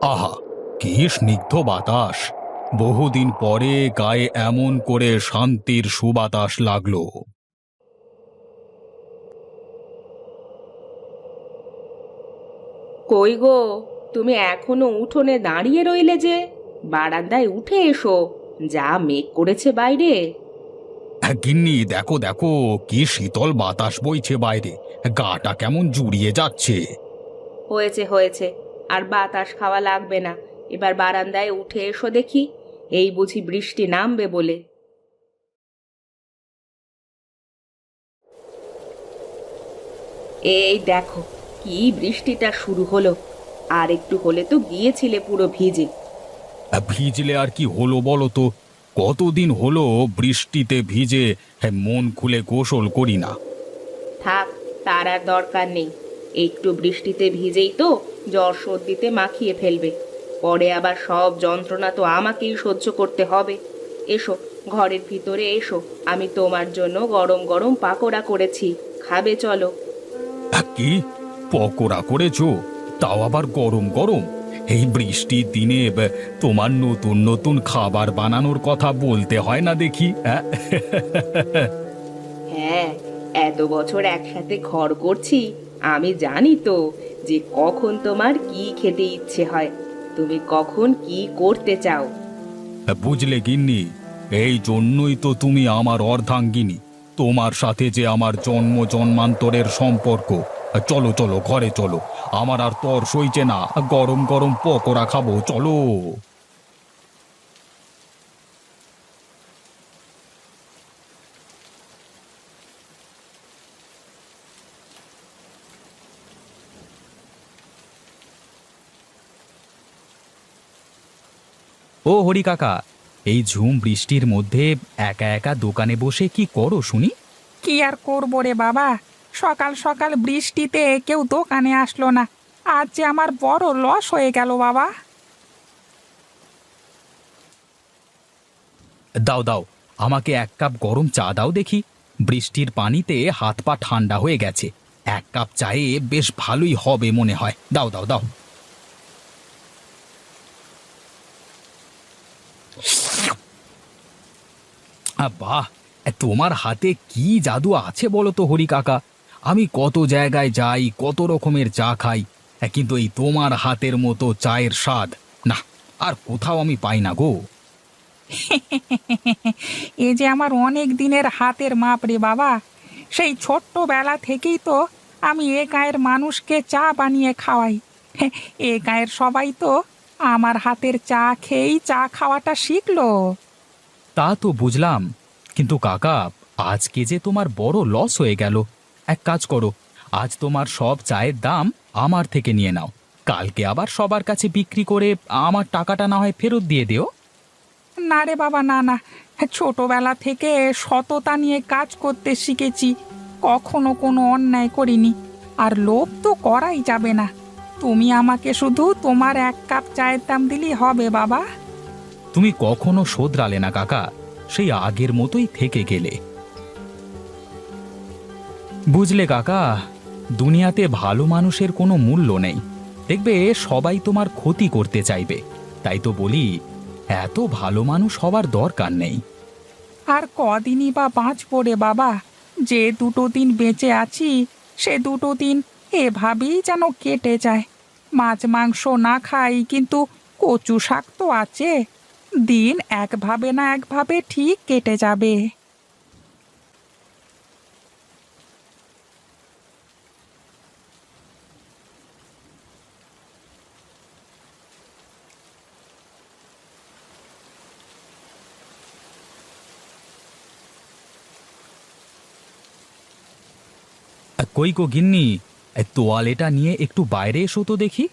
আহা, কি স্নিগ্ধ বাতাস! বহুদিন পরে গায়ে এমন করে শান্তির সুবাতাস লাগলো। কই গো, তুমি এখনো উঠোনে দাঁড়িয়ে রইলে যে? বারান্দায় উঠে এসো, যা মেঘ করেছে বাইরে। গিন্নি, দেখো দেখো, কি শীতল বাতাস বইছে বাইরে। গাটা কেমন জুড়িয়ে যাচ্ছে। হয়েছে হয়েছে, আর বাতাস খাওয়া লাগবে না। এবার বারান্দায় উঠে এসো দেখি, এই বুঝি বৃষ্টি নামবে বলে। এই দেখো, কি বৃষ্টিটা শুরু হলো। আর একটু হলে তো গিয়েছিলে পুরো ভিজে। ভিজলে আর কি হলো বলো তো? কতদিন হলো বৃষ্টিতে ভিজে মন খুলে গোসল করি না। থাক, তার আর দরকার নেই। একটু বৃষ্টিতে ভিজেই তো জ্বর সর্দিতে মাখিয়ে ফেলবে। পরে আবার সব যন্ত্রণা তো আমাকেই সহ্য করতে হবে। এসো, ঘরের ভিতরে এসো, আমি তোমার জন্য গরম গরম পাকোড়া করেছি, খাবে চলো। কি পকোড়া করেছো? তাও আবার গরম গরম! এই বৃষ্টির দিনে তোমার নতুন নতুন খাবার বানানোর কথা বলতে হয় না দেখি, হ্যাঁ? হ্যাঁ, এত বছর একসাথে ঘর করছি, আমি জানি তো যে কখন তোমার কি খেতে ইচ্ছে হয়, তুমি কখন কি করতে চাও। বুঝলে গিন্নি, এই জন্যই তো তুমি আমার অর্ধাঙ্গিনী। তোমার সাথে যে আমার জন্ম জন্মান্তরের সম্পর্ক। চলো চলো, ঘরে চলো। আমার আর তর সইছে না, গরম গরম পকোড়া খাবো, চলো। ও হরি কাকা, এই ঝুম বৃষ্টির মধ্যে একা একা দোকানে বসে কি করো শুনি? কি আর করবো রে বাবা, সকাল সকাল বৃষ্টিতে কেউ দোকানে আসলো না। আজ যে আমার বড় লস হয়ে গেল বাবা। দাও দাও, আমাকে এক কাপ গরম চা দাও দেখি। বৃষ্টির পানিতে হাত পা ঠান্ডা হয়ে গেছে। এক কাপ চায়ে বেশ ভালোই হবে মনে হয়। দাও দাও দাও। বাহ, তোমার হাতে কি জাদু আছে বলো তো হরি কাকা। আমি কত জায়গায় যাই, কত রকমের চা খাই, কিন্তু এই তোমার হাতের মতো চায়ের স্বাদ না, আর কোথাও আমি পাই না গো। এ যে আমার অনেক দিনের হাতের মাপ রে বাবা। সেই ছোট্টবেলা থেকেই তো আমি এ গায়ের মানুষকে চা বানিয়ে খাওয়াই। এ গায়ের সবাই তো আমার হাতের চা খেয়েই চা খাওয়াটা শিখলো। তা তো বুঝলাম, কিন্তু কাকা, আজকে যে তোমার বড় লস হয়ে গেল। এক কাজ করো, আজ তোমার সব চায়ের দাম আমার থেকে নিয়ে নাও। কালকে আবার সবার কাছে বিক্রি করে আমার টাকাটা না হয় ফেরত দিয়ে দিও। না রে বাবা, না না, ছোটবেলা থেকে সততা নিয়ে কাজ করতে শিখেছি, কখনো কোনো অন্যায় করিনি। আর লোভ তো করাই যাবে না। তুমি আমাকে শুধু তোমার এক কাপ চায়ের দাম দিলেই হবে বাবা। তুমি কখনো শোধরালে না কাকা, সেই আগের মতোই থেকে গেলে। বুঝলে কাকা, দুনিয়াতে ভালো মানুষের কোনো মূল্য নেই। দেখবে সবাই তোমার ক্ষতি করতে চাইবে। তাই তো বলি, এত ভালো মানুষ হওয়ার দরকার নেই। আর কদিনই বা বাঁচবো রে বাবা। যে দুটো দিন বেঁচে আছি, সে দুটো দিন এভাবেই যেন কেটে যায়। মাছ মাংস না খাই, কিন্তু কচু শাক তো আছে। দিন একভাবে না একভাবে ঠিক কেটে যাবে। কই গো গিন্নি, তোয়ালেটা নিয়ে একটু বাইরে এসো তো দেখি।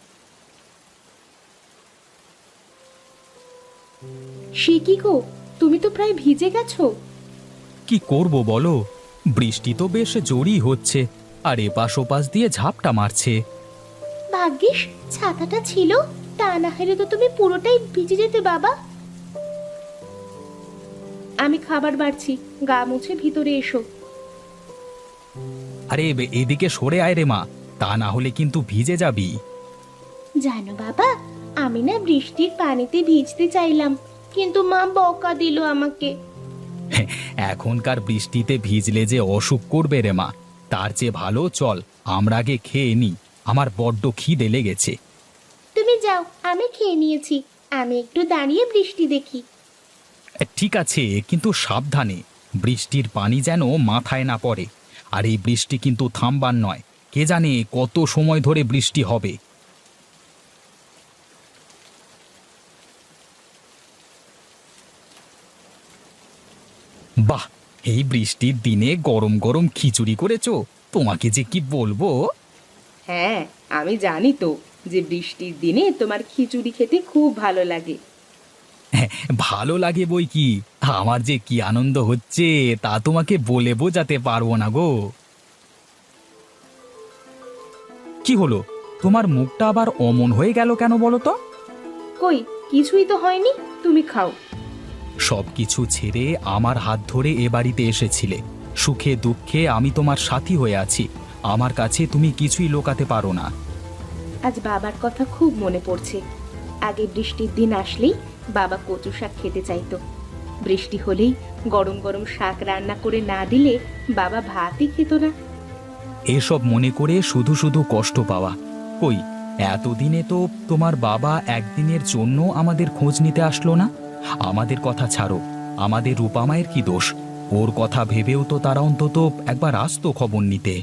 সে কি গো, তুমি তো প্রায় ভিজে গেছো। কি করব বলো, বৃষ্টি তো বেশ জোরই হচ্ছে, আর এপাশ ওপাশ দিয়ে ঝাপটা মারছে। ভাগ্যিস ছাতাটা ছিল, তা না হলে তো তুমি পুরোটাই ভিজে যেতে বাবা। আমি খাবার বাড়ছি, গা মুছে ভিতরে এসো। আরে এদিকে সরে আয় রে মা, তা না হলে কিন্তু ভিজে যাবি। জানো বাবা, আমি না বৃষ্টির পানিতে ভিজতে চাইলাম, কিন্তু মা বকা দিল আমাকে। এখনকার বৃষ্টিতে ভিজলে যে অসুখ করবে রে মা, তার চেয়ে ভালো চল আমরা আগে খেয়ে নি, আমার বড্ড খিদে লেগেছে। তুমি যাও, আমি খেয়ে নিয়েছি। আমি একটু দাঁড়িয়ে বৃষ্টি দেখি। ঠিক আছে, কিন্তু সাবধানে, বৃষ্টির পানি যেন মাথায় না পড়ে। আর এই বৃষ্টি কিন্তু থামবার নয়, কে জানে কত সময় ধরে বৃষ্টি হবে। বাহ, এই বৃষ্টির দিনে গরম গরম খিচুড়ি করেছো, তোমাকে যে কি বলবো। হ্যাঁ, আমি জানি তো যে বৃষ্টির দিনে তোমার খিচুড়ি খেতে খুব ভালো লাগে। ভালো লাগে বই কি, আমার যে কি আনন্দ হচ্ছে তা তোমাকে বলে বোঝাতে পারবো না গো। কি হলো, তোমার মুখটা আবার অমন হয়ে গেল কেন বলো তো? কই, কিছুই তো হয়নি, তুমি খাও। সবকিছু ছেড়ে আমার হাত ধরে এ বাড়িতে এসেছিলে, সুখে দুঃখে আমি তোমার সাথী হয়ে আছি, আমার কাছে তুমি কিছুই লুকাতে পারো না। আজ বাবার কথা খুব মনে পড়ছে। আগে বৃষ্টির দিন আসলেই বাবা কচু শাক খেতে চাইতো। বৃষ্টি হলেই গরম গরম শাক রান্না করে না দিলে বাবা ভাতই খেত না। এসব মনে করে শুধু শুধু কষ্ট পাওয়া। কই, এতদিনে তো তোমার বাবা একদিনের জন্য আমাদের খোঁজ নিতে আসলো না। আমাদের কথা ছাড়ো, আমাদের রূপা মায়ের কি দোষ, ওর কথা ভেবেও তো তারা অন্তত একবার আসতো খবর নিতে।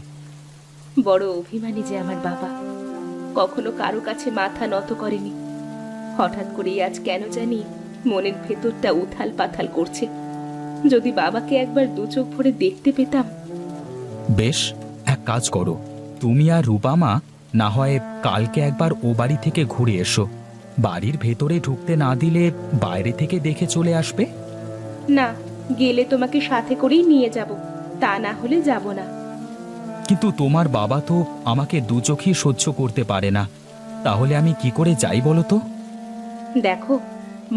বড় অভিমানী যে আমার বাবা, কখনো কারো কাছে মাথা নত করেনি। হঠাৎ করেই আজ কেন জানি মনের ভেতরটা উথাল পাথাল করছে। যদি বাবাকে একবার দু চোখ ভরে দেখতে পেতাম। বেশ, এক কাজ করো, তুমি আর রূপা মা না হয় কালকে একবার ও বাড়ি থেকে ঘুরে এসো। বাড়ির ভেতরে ঢুকতে না দিলে বাইরে থেকে দেখে চলে আসবে। না, গেলে তোমাকে সাথে করেই নিয়ে যাব, তা না হলে যাব না। কিন্তু তোমার বাবা তো আমাকে দু চোখই সহ্য করতে পারে না, তাহলে আমি কি করে যাই বলো তো? দেখো,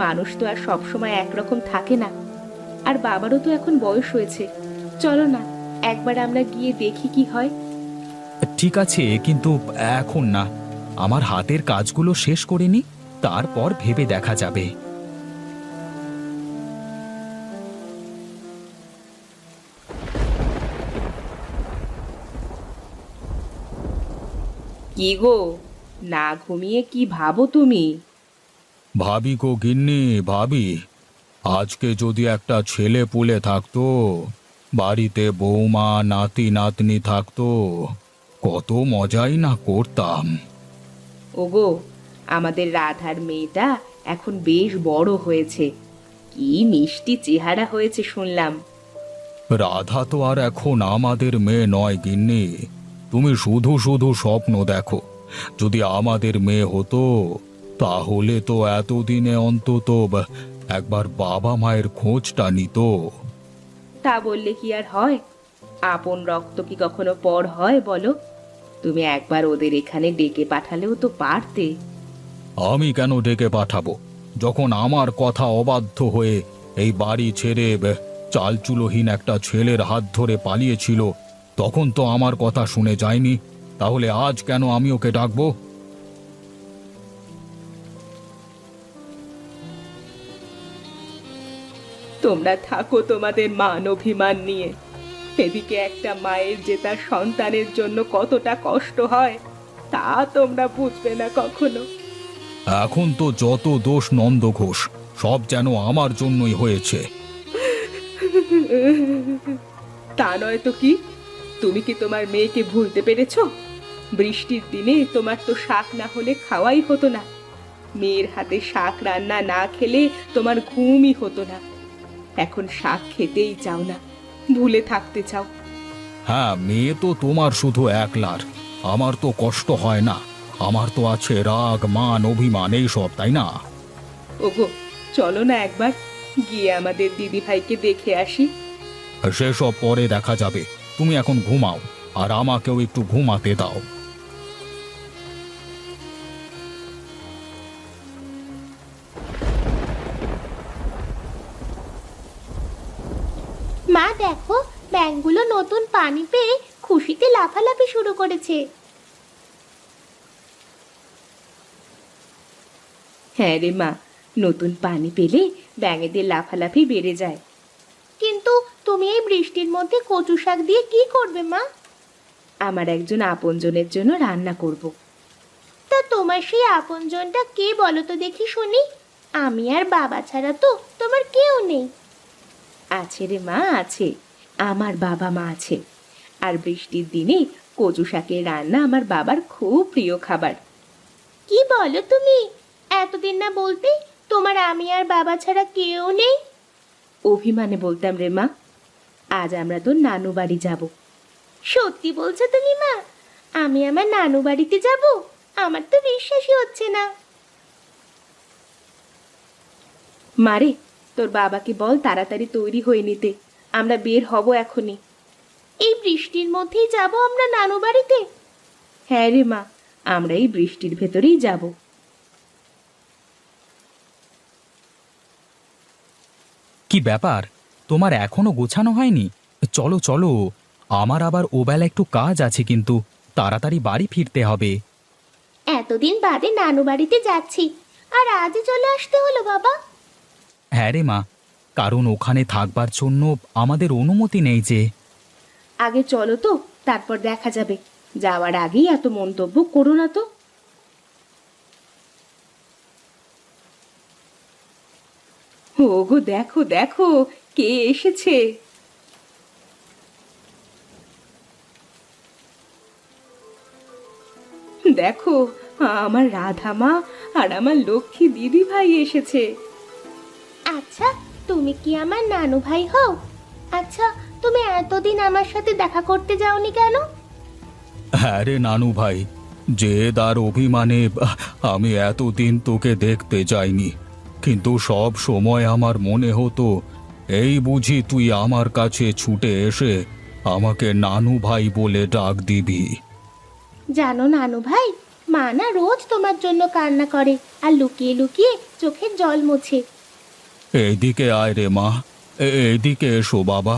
মানুষ তো আর সবসময় একরকম থাকে না। আর বাবারও তো এখন বয়স হয়েছে। চলো না, একবার আমরা গিয়ে দেখি কি হয়। ঠিক আছে, কিন্তু এখন না, আমার হাতের কাজগুলো শেষ করে নি, তারপর ভেবে দেখা যাবে। কি গো, না ঘুমিয়ে কি ভাবো তুমি? ভাবি গো গিন্নি, ভাবি, আজকে যদি একটা ছেলে পুলে থাকতো, বাড়িতে বৌমা নাতি নাতনি থাকতো, কত মজাই না করতাম। ওগো, আমাদের রাধার মেয়েটা এখন বেশ বড় হয়েছে, কি মিষ্টি চেহারা হয়েছে শুনলাম। রাধা তো আর এখন আমাদের মেয়ে নয় গিন্নি, তুমি শুধু শুধু স্বপ্ন দেখো। যদি আমাদের মেয়ে হতো তাহলে তো এতদিনে অন্তত একবার বাবা মায়ের খোঁজটা নিত। তা বললে কি আর হয়? আপন রক্ত কি কখনো পর হয় বলো? তুমি একবার ওদের এখানে ডেকে পাঠালেও তো পারতে। আমি কেন ডেকে পাঠাবো, যখন আমার কথা অবাধ্য হয়ে এই বাড়ি ছেড়ে চালচুলোহীন একটা ছেলের হাত ধরে পালিয়েছিল, তখন তো আমার কথা শুনে যায়নি, তাহলে আজ কেন আমি ওকে ডাকবো? তোমরা থাকো তোমাদের মান অভিমান নিয়ে। এদিকে একটা মায়ের যে তার সন্তানের জন্য কতটা কষ্ট হয় তা তোমরা বুঝবে না কখনো। এখন তো যত দোষ নন্দ ঘোষ, সব যেন আমার জন্যই হয়েছে। তা নয় তো কি? তুমি কি তোমার মেয়েকে ভুলতে পেরেছো? বৃষ্টির দিনে তোমার তো শাক না হলে খাওয়াই হতো না। মেয়ের হাতে শাক রান্না না খেলে তোমার ঘুমই হতো না। এখন শাক খেতেই চাও না, ভুলে থাকতে চাও। হ্যাঁ, মেয়ে তো তোমার শুধু একলার, আমার তো কষ্ট হয় না, আমার তো আছে রাগ মান অভিমান এইসব, তাই না? ওগো, চলো না একবার গিয়ে আমাদের দিদি ভাইকে দেখে আসি। সেসব পরে দেখা যাবে, তুমি এখন ঘুমাও, আর আমাকেও একটু ঘুমাতে দাও। মা দেখো, ব্যাঙগুলো নতুন পানি পেয়ে খুশিতে লাফালাফি শুরু করেছে। হ্যাঁ রে মা, নতুন পানি পেলে ব্যাঙেদের লাফালাফি বেড়ে যায়। কিন্তু তুমি এই বৃষ্টির মধ্যে কচু শাক দিয়ে কি করবে মা? আমার একজন আপনজনের জন্য রান্না করব। তা তোমার সেই আপনজনটা কে বলো তো দেখি শুনি। আমি আর বাবা ছাড়া তো তোমার কেউ নেই। আছে রে মা, আছে। আমার বাবা মা আছে। আর বৃষ্টির দিনে কচু শাকের রান্না আমার বাবার খুব প্রিয় খাবার। কি বলো তুমি? এতদিন না বলতে তোমার আমি আর বাবা ছাড়া কেউ নেই? অভিমানে বলতাম রে মা। আজ আমরা তো নানু বাড়ি যাব। সত্যি বলছো তুমি মা? আমি আমার নানু বাড়িতে যাব? আমার তো বিশ্বাসই হচ্ছে না। মারে, তোর বাবাকে বল তাড়াতাড়ি তৈরি হয়ে নিতে। আমরা বের হব এখনই। এই বৃষ্টির মধ্যেই যাব আমরা নানু বাড়িতে? হ্যাঁ রে মা, আমরা এই বৃষ্টির ভেতরেই যাব। কি ব্যাপার, তোমার এখনো গোছানো হয়নি? চলো চলো, আমার আবার ওবেলা একটু কাজ আছে, কিন্তু তাড়াতাড়ি বাড়ি ফিরতে হবে। এতদিন বাদে নানু বাড়িতে যাচ্ছি, আর আজই চলে আসতে হলো বাবা? হ্যাঁ রে মা, কারণ ওখানে থাকবার জন্য আমাদের অনুমতি নেই যে। আগে চলো তো, তারপর দেখা যাবে। যাওয়ার আগেই এত মন্তব্য করো না তো। ওগো দেখো দেখো, কে এসেছে। দেখো, আমার রাধা মা আর আমার লক্ষ্মী দিদি ভাই এসেছে। আচ্ছা, তুমি কি আমার নানু ভাই হও? আচ্ছা, তুমি এতদিন আমার সাথে দেখা করতে যাওনি কেন? হ্যাঁ রে নানু ভাই, জেদ আর অভিমানে আমি এতদিন তোকে দেখতে যাইনি, কিন্তু সব সময় আমার মনে হতো এই বুঝি তুই আমার কাছে ছুটে এসে আমাকে নানু ভাই বলে ডাক দিবি। জানো নানু ভাই, মা না রোজ তোমার জন্য কান্না করে আর লুকিয়ে লুকিয়ে চোখের জল মোছে। এইদিকে আয় রে মা, এইদিকে এসো বাবা।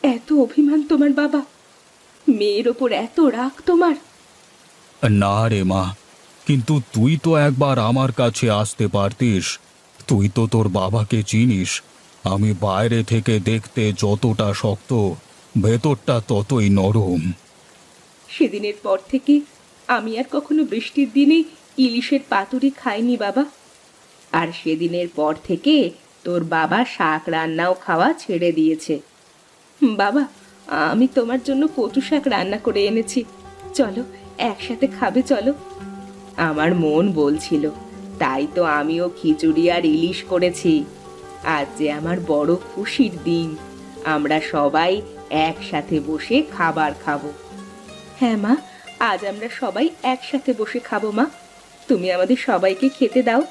এত অভিমান তোমার বাবা? মেয়ের ওপর এত রাগ তোমার? না রে মা, কিন্তু তুই তো একবার আমার কাছে আসতে পারতিস। তুই তো তোর বাবাকে চিনিস। আমি বাইরে থেকে দেখতে যতটা শক্ত, ভেতরটা ততই নরম। সেদিনের পর থেকে আমি আর কখনো বৃষ্টির দিনে ইলিশের পাতুরি খাইনি বাবা। আর সেদিনের পর থেকে তোর বাবা শাক রান্নাও খাওয়া ছেড়ে দিয়েছে। বাবা, আমি তোমার জন্য কচু শাক রান্না করে এনেছি, চলো একসাথে খাবে চলো। আমার মন বলছিল, তাই তো আমিও খিচুড়ি আর ইলিশ করেছি। আজ যে আমার বড় খুশির দিন, আমরা সবাই একসাথে বসে খাবার খাবো। হ্যাঁ মা, আজ আমরা সবাই একসাথে বসে খাবো মা। তুমি আমাদের সবাইকে খেতে দাও।